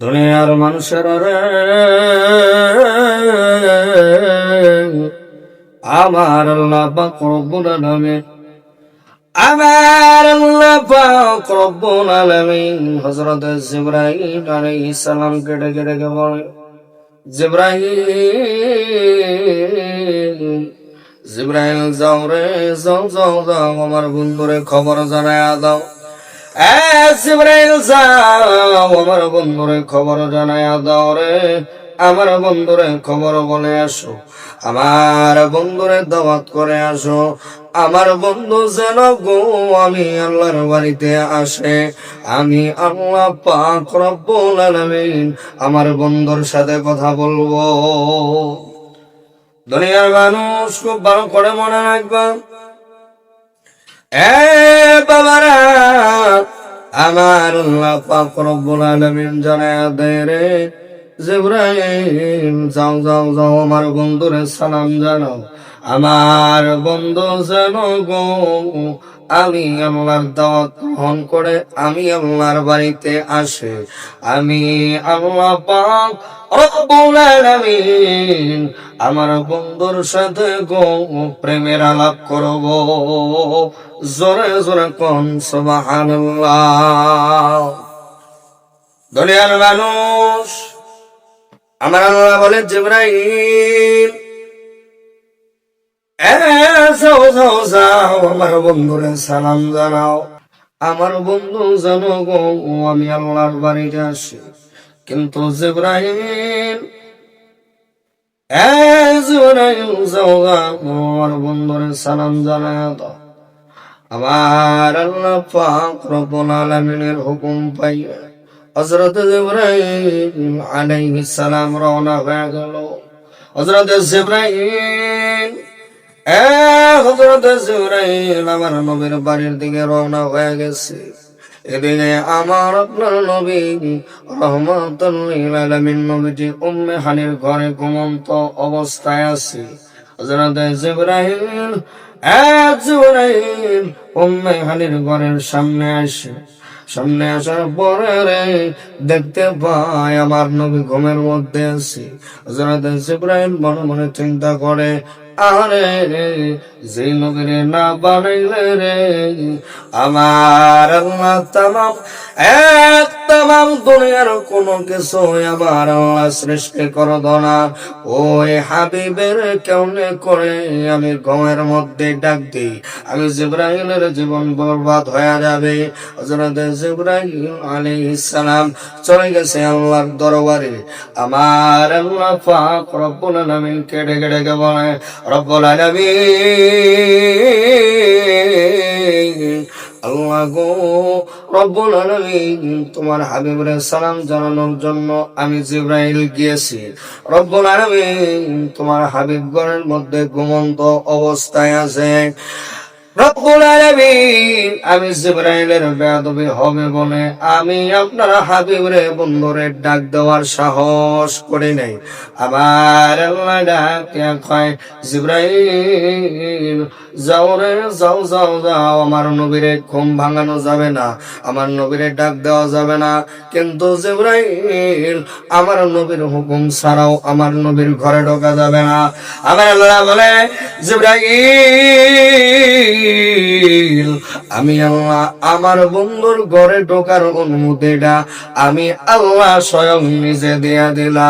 দুনিয়ার মানুষের রে আমার আল্লাহ পাক রব্বুল আলামিন আমার আল্লাহ পাক রব্বুল আলামিন হযরত জিবরাইল আলাইহিস সালাম কে ডেকে বলে, জিবরাইল জিবরাইল যাও রে, যাও আমার বন্ধুরে খবর জানায়া দাও। জিবরাইল যাও আমার বন্ধুরে খবর জানায়া দাও রে, আমার বন্ধুরে খবর বলে আসো, আমার বন্ধুরে দাওয়াত করে আসো। আমার বন্ধু যেন গো আমি আল্লাহর বাড়িতে আসে, আমি আল্লাহ পাক রব্বুল আলামিন আমার বন্ধুর সাথে কথা বলবো। দুনিয়ার মানুষ খুব ভালো করে মনে রাখবা, বাবারা, আমার আল্লাহ পাক রব্বুল আলামিন জানায়া দেয় রে, জিবরাইল যাও আমার বন্ধুরে সালাম জানাও। আমার বন্ধু যেন গো আমি আল্লাহর দাওয়াত গ্রহণ করে আমি আল্লাহর বাড়িতে আসে, আমি আল্লাহ পাক রব্বুল আলামিন আমার বন্ধুর সাথে গো প্রেমের আলাপ করব। জোরে জোরে কোন সুবহানাল্লাহ। দুনিয়ার মানুষ আমার আল্লাহ বলে, জিবরাইল যাও আমার বন্ধুরে সালাম জানাও। আমার বন্ধু জানো গো আমি আল্লাহর বাড়িতে আসি, কিন্তু জিবরাইল যাও আমার বন্ধুরে সালাম জানায় দাও। আমার আল্লাহ পাক রব্বুল আলামিনের হুকুম পাইয়া হযরত জিবরাইল আলাইহিস সালাম রওনা হয়ে গেল। হযরত জিবরাইল হযরত জিবরাইল আমার নবীর বাড়ির দিকে রওনা হয়ে গেছে। এদিকে আমার আপনার নবী রহমাতুল লিল আলামিন নবীজি উম্মে হানির ঘরে ঘুমন্ত অবস্থায় আছে। হযরত জিবরাইল উম্মে হানির ঘরের সামনে আসার পরে রে দেখতে পাই আমার নবী ঘুমের মধ্যে আছে। হযরত জিবরাইল মনে মনে চিন্তা করে, আরে যে নবীরে না বানাইলে রে আমার আল্লাহ তামাম দুনিয়ার কোনো কিছু আমার আল্লাহ সৃষ্টি করদ না, ওই হাবিবের কেমনে করে আমি ঘুমের মধ্যে ডাক দিই, আমি জিবরাইলের জীবন বরবাদ হয়ে যাবে। হযরত জিবরাইল আলাইহিস সালাম চলে গেছে আল্লাহর দরবারে। আমার আল্লাহ পাক রব্বুল আলামিন কে ডেকে বলে, রব্বুল আলামিন আল্লাহ গো রব্বুল আলামিন তোমার হাবিবের সালাম জানানোর জন্য আমি জিবরাইল গিয়েছি। রব্বুল আলামিন তোমার হাবিব ঘরের মধ্যে ঘুমন্ত অবস্থায় আছে। রব্বুল আলামিন আমি জিবরাইলের বেয়াদবি হবে বলে আমি আপনার হাবিবের বন্ধুরে ডাক দেওয়ার সাহস করি নাই। আমার আল্লাহ ডাকে কয়, জিবরাইল যাও রে, যাও আমার নবীরে ঘুম ভাঙানো যাবে না, আমার নবীরে ডাক দেওয়া যাবে না। কিন্তু জিবরাইল আমার নবীর হুকুম ছাড়াও আমার নবীর ঘরে ঢোকা যাবে না। আমার আল্লাহ বলে, জিবরাইল আমি আল্লাহ আমার বন্ধুর ঘরে ঢোকার অনুমতিটা আমি আল্লাহ স্বয়ং নিজে দিয়া দিলাম।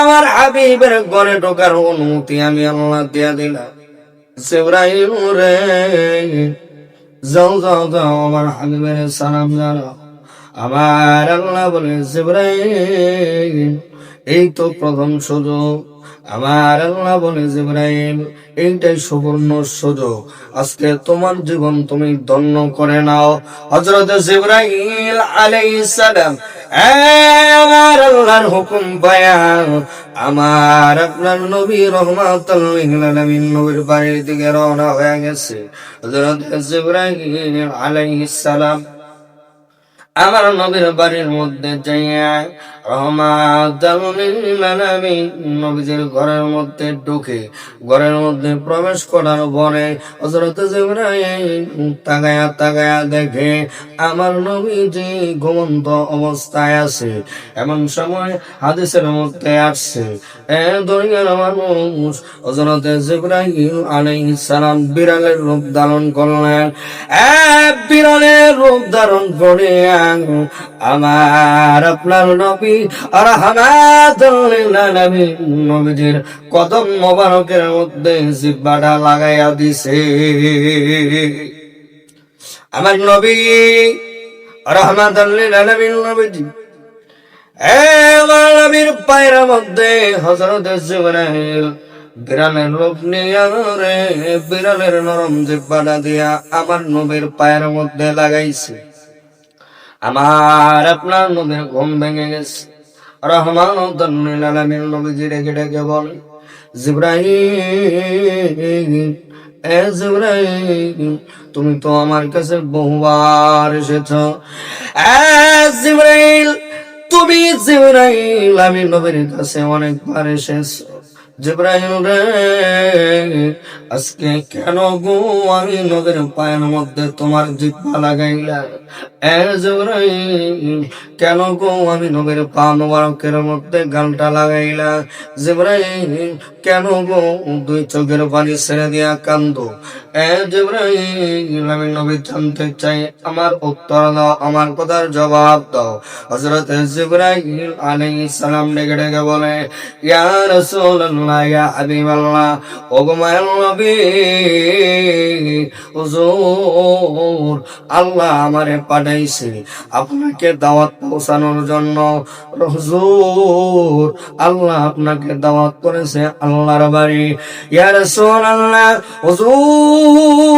আমার হাবিবের ঘরে ঢোকার অনুমতি আমি আল্লাহ দিয়া দিলাম। জিবরাইল রে যাও আমার হাবিবের সালাম জানাও। আমার আল্লাহ বলে, জিবরাইল এই তো প্রথম সুযোগ। আমার আল্লাহ বলে, জিবরাইল এইটাই সুবর্ণ সুযোগ, আজকে তোমার জীবন তুমি ধন্য করে নাও। হযরত জিবরাইল আলাইহিস সালাম আমার আল্লাহর হুকুম পায়া আমার আপনার নবী রহমাতুল লিল আলামিন নবীর বাড়ির দিকে রওনা হয়ে গেছে। হযরত জিবরাইল আলাইহিস সালাম আমার নবীর বাড়ির মধ্যে যাইয়া রহমাতাল লিল আলামিন নবীজির ঘরের মধ্যে ঢুকে ঘরের মধ্যে প্রবেশ করার পরে হযরত জিবরাইল তাকায়া তাকায়া দেখে আমার নবীজি ঘুমন্ত অবস্থায় আছে। এমন সময় হাদিসের মধ্যে আসছে দুনিয়ার মানুষ হযরত জিবরাইল আলাইহিস সালাম বিড়ালের রূপ ধারণ করলেন। বিড়ালের রূপ ধারণ করে আমার আপনার নবী রাহমাতুল লিল আলামিন নবীজির কদম মোবারকের মধ্যে জিহ্বাটা লাগাইয়া দিছে। আমার নবী রাহমাতুল লিল আলামিন নবীজি আমার নবীর পায়ের মধ্যে হযরত জিবরাইল বিড়ালের রূপ নিয়া রে বিড়ালের নরম জিহ্বাটা দিয়া আমার নবীর পায়ের মধ্যে লাগাইছে। আমার আপনার নবীর ঘুম ভেঙে গেছে। রহমাতুল লিল আলামিন নবীজি রেগে ডেকে বলে, জিবরাইল জিবরাইল তুমি তো আমার কাছে বহুবার এসেছ। জিবরাইল তুমি জিবরাইল আমি নবীর কাছে অনেকবার এসেছো। জিবরাইল রে আজকে কেন গো আমি নবীর পায়ের মধ্যে তোমার জিহ্বা লাগাইলা? জিবরাইল কেন গো আমি নবীর পা মোবারকের মধ্যে গালটা লাগাইলা? জিবরাইল কেন গো দুই চোখের পানি ছেড়ে দিয়া কান্দো? জিবরাইল আমি নবী জানতে চাই, আমার উত্তর দাও, আমার কথার জবাব দাও। হযরত জিবরাইল আলাইহিস সালাম ডেকে ডেকে বলে, ইয়া রাসূলুল্লাহ ইয়া হাবিবাল্লাহ ওগো মায়ার নবী হুজুর আল্লাহ আমারে পাঠাইছে আপনাকে দাওয়াত পৌঁছানোর জন্য। হুজুর আল্লাহ আপনাকে দাওয়াত করেছে আল্লাহর বাড়ি। ইয়া রাসূলুল্লাহ হুজুর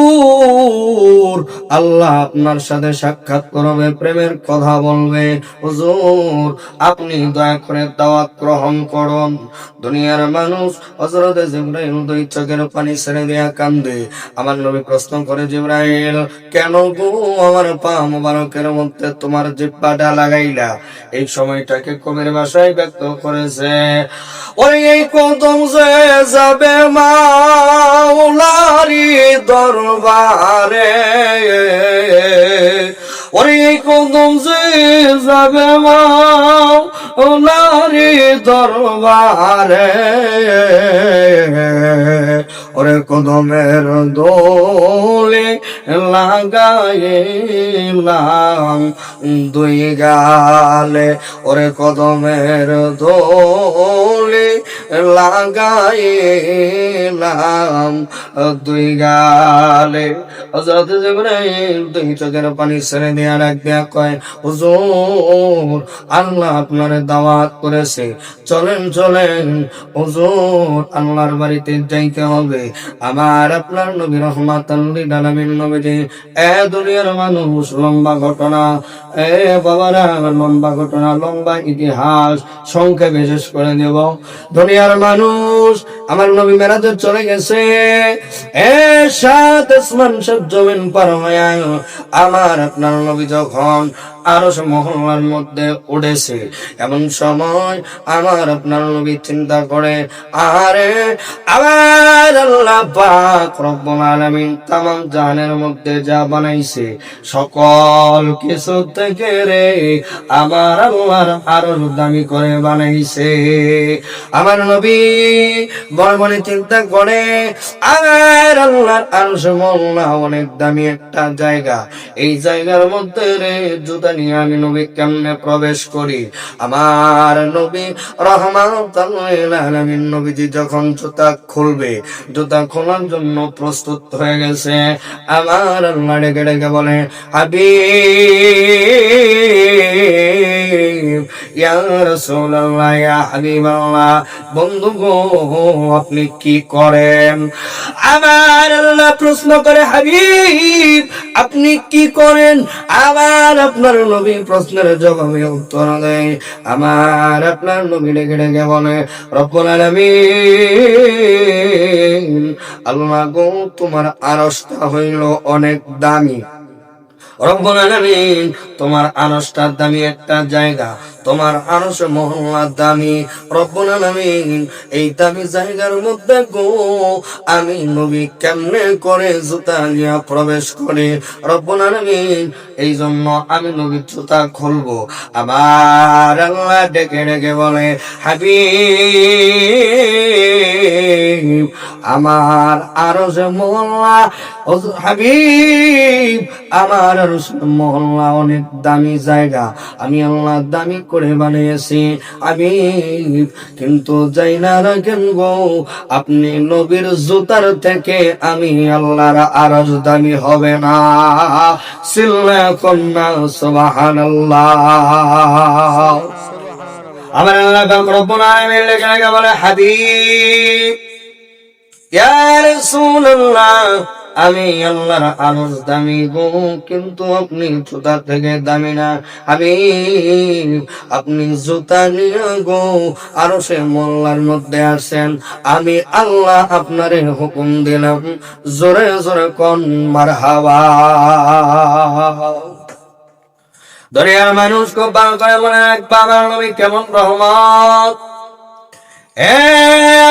আল্লাহ আপনার সাথে সাক্ষাৎ করবে, প্রেমের কথা বলবে। হুজুর আপনি দয়া করে দাওয়াত গ্রহণ করুন। দুনিয়ার মানুষ হযরত জিবরাইল দুই চোখের পানি ছেড়ে দিয়া কান্দে। আমার নবী প্রশ্ন করে, জিবরাইল কেন গো আমার পা মোবারকের মধ্যে তোমার জিহ্বাটা লাগাইলা? এই সময়টাকে কবির ভাষায় ব্যক্ত করেছে, ওই এই কদম যে যাবে মাওলারি দরবারে, ওই এই কদম যে যাবে মাওলারি দরবারে, ওরে কদমের দোলে লাগাইলাম দুই গালে, ওরে কদমের দোলে লাগাইলাম দুই গালে। হযরত জিবরাইল দুই চোখের পানি ছেড়ে দিয়া ডাক দিয়া কয়, হুজুর আল্লাহ আপনার দাওয়াত করেছে, চলেন চলেন হুজুর আল্লাহর বাড়িতে যাইতে হবে। আমার আপনার নবী রাহমাতুল লিল আলামিন নবীজি দুনিয়ার মানুষ লম্বা ঘটনা বাবারা লম্বা ঘটনা লম্বা ইতিহাস সংক্ষেপে শেষ করে দেব। দুনিয়ার মানুষ আমার নবী মেরাজে চলে গেছে, সাত আসমান সাত জমিন পার হয়ে আমার আপনার নবী যখন আরশ মহল্লার মধ্যে উঠেছে, এমন সময় আমার আপনার নবী চিন্তা করে, আরে আমার আল্লাহ পাক রব্বুল আলামিন তামাম জাহানের মধ্যে যা বানাইছে সকল কিছু থেকে রে আমার আল্লাহর আরশ দামি করে বানাইছে। আমার নবী বড় মনে চিন্তা করে, আমার আল্লাহর আরশ মহল্লা অনেক দামি একটা জায়গা, এই জায়গার মধ্যে রে জুতা নিয়ে আমি নবী কেমনে প্রবেশ করি? আমার নবী রাহমাতুল লিল আলামিন নবীজি যখন জুতা খুলবে, জুতা খোলার জন্য প্রস্তুত হয়ে গেছে, আমার আল্লাহ ডেকে ডেকে বলে, হাবিব ইয়া রাসূলুল্লাহ ইয়া হাবিবাল্লাহ বন্ধু গো আপনি কি করেন? আমার আল্লাহ প্রশ্ন করে, হাবিব আপনি কি করেন? আমার আপনার নবী প্রশ্নের জবাবে উত্তর দেয়, আমার আপনার নবী ডেকে ডেকে বলে, রব্বুল আলামিন আল্লাহ গো তোমার আরশটা হইল অনেক দামি, রব্বুল আলামিন, তোমার আরশটা দামি একটা জায়গা, তোমার আরশ মহল্লা দামি। রব্বুল আলামিন, এই দামি জায়গার মধ্যে গো আমি নবী কেমনে করে জুতা নিয়ে প্রবেশ করে? রব্বুল আলামিন, এই জন্য আমি নবীর জুতা খুলবো। আবার আল্লাহ ডেকে ডেকে বলে, হাবিব, আমার আরশ মহল্লা, হাবিব, আমার আরশ মহল্লা অনেক দামি জায়গা, আমি আল্লাহ দামি করে বানিয়েছি হাবিব। কিন্তু যাই না রাখেন গো, আপনি নবীর জুতার থেকে আমি আল্লাহর আরশ দামি হবে না। সিল্লা কন্যা সুবহানাল্লাহ। আমার আল্লাহ রব্বুল আলামিন লেখা বলে, হাবিব, ইয়া রাসূলুল্লাহ, আমি আল্লাহর আরশ দামি গো, কিন্তু আপনি জুতা থেকে দামি না। হাবিব, আপনি জুতা নিয়ে গো আরশের মহল্লার মধ্যে আসেন, আমি আল্লাহ আপনারে হুকুম দিলাম, জোরে জোরে কোন মারহাবা। দুনিয়ার মানুষ খুব ভালো করে মনে রাখবে, আমার নবী কেমন রহমত।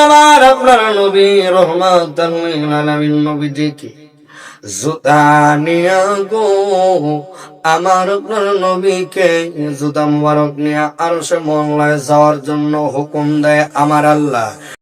আমার আপনার নবী রহমাতুল লিল আলামিন নবীজিকে জুতা নিয়া গো আমার আপনার নবীকে জুতা মুবারক নিয়ে আরশে মহল্লায় যাওয়ার জন্য হুকুম দেয় আমার আল্লাহ।